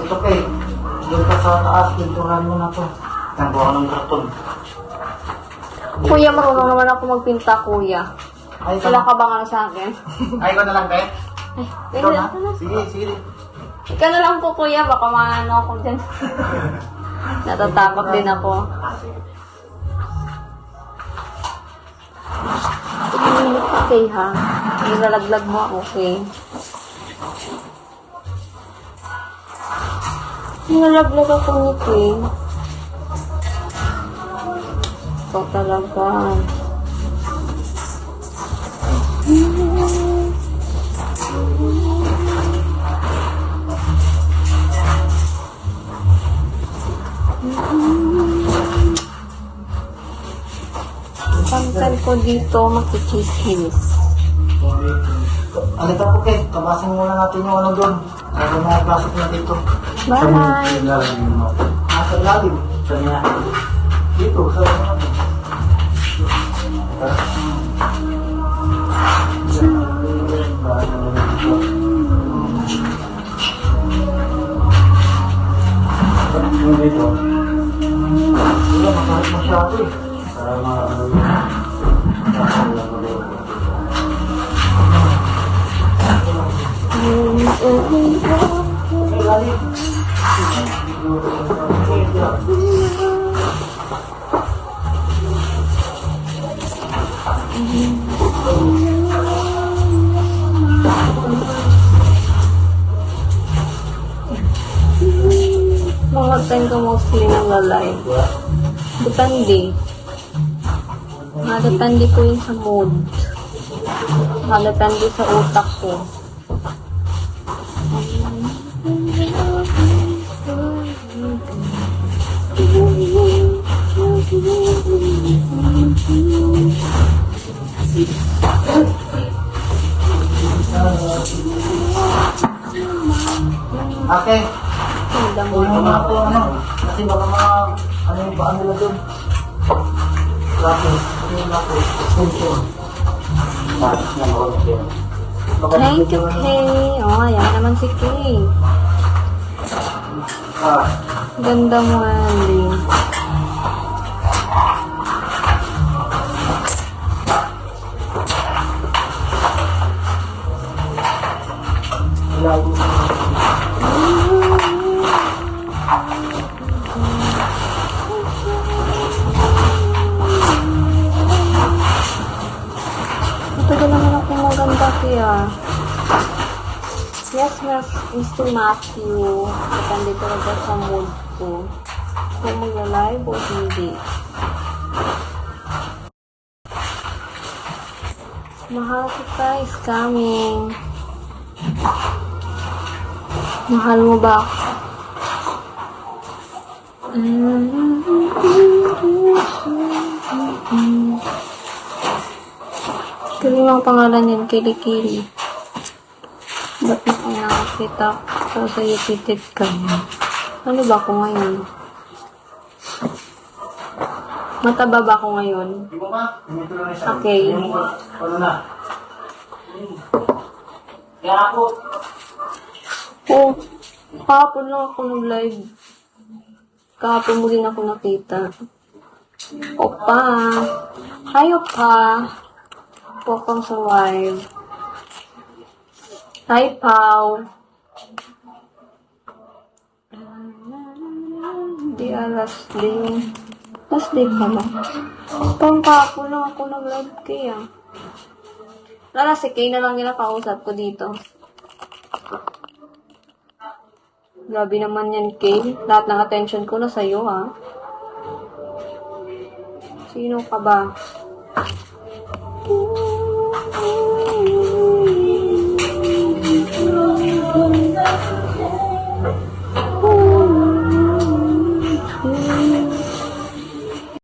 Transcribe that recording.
Ito kay, doon ka sa taas, pinturan mo na to. Nagawa ng karton. Kuya, marunong naman ako magpinta, kuya. Ay, Wala ka bang ano sa akin? Ay, ikaw na lang, kay? Ay, Ikaw pwede na? ako na. Sige, sige. Ikaw na lang po, kuya. Baka maano ako dyan. Natatakot din ako. Okay, ha? Nilalaglag mo, okay. Nilalaglag ako ni King. Ito talaga. Pangkal ko dito, makikikis. Alita po, kay. Tabasin muna natin yung ano doon. Ano mga pasok na dito. Bye! Sa lalim. Sa niya. Dito, sa lalim. Dito. Wala, makarit masyado eh. Para mga time ka mostly ng lalay. Depende. Depende po yun sa mood. Depende sa utak ko. Okay. Ganda mo. Ulo na ako, ano. Kasi baka mga, ano yung paan nila doon. Lapis. Ano yung lapis? Extension. Lapis na mga lapis. Thank you, Kay. Oh, ayan naman si Kay. Ganda mo, Ali. Matagal naman ako maganda kaya. Yes, Mr. Matthew. Depende talaga sa mood ko. Kung mag-live o hindi. Mahal kita is coming. Mahal mo ba ako? Kili mga pangalan yan, Kili-Kili. Ba't na kung nakakita ko sa YouTube ka niya? Ano ba ako ngayon? Mataba ba ako ngayon? Di mo ba? Okay. Ano na? Kaya ako. Oh, kahapon lang ako nag-live. Kahapon mo rin ako nakita. Opa. Hi, Opa. Welcome sa live. Hi, Pao. Di last day. Last day pala. Pang kahapon lang ako nag-live kaya. Lala, si Kay na lang nila kausap ko dito. Grabe naman yan, Kay. Lahat ng attention ko na sa'yo, ha? Sino ka ba?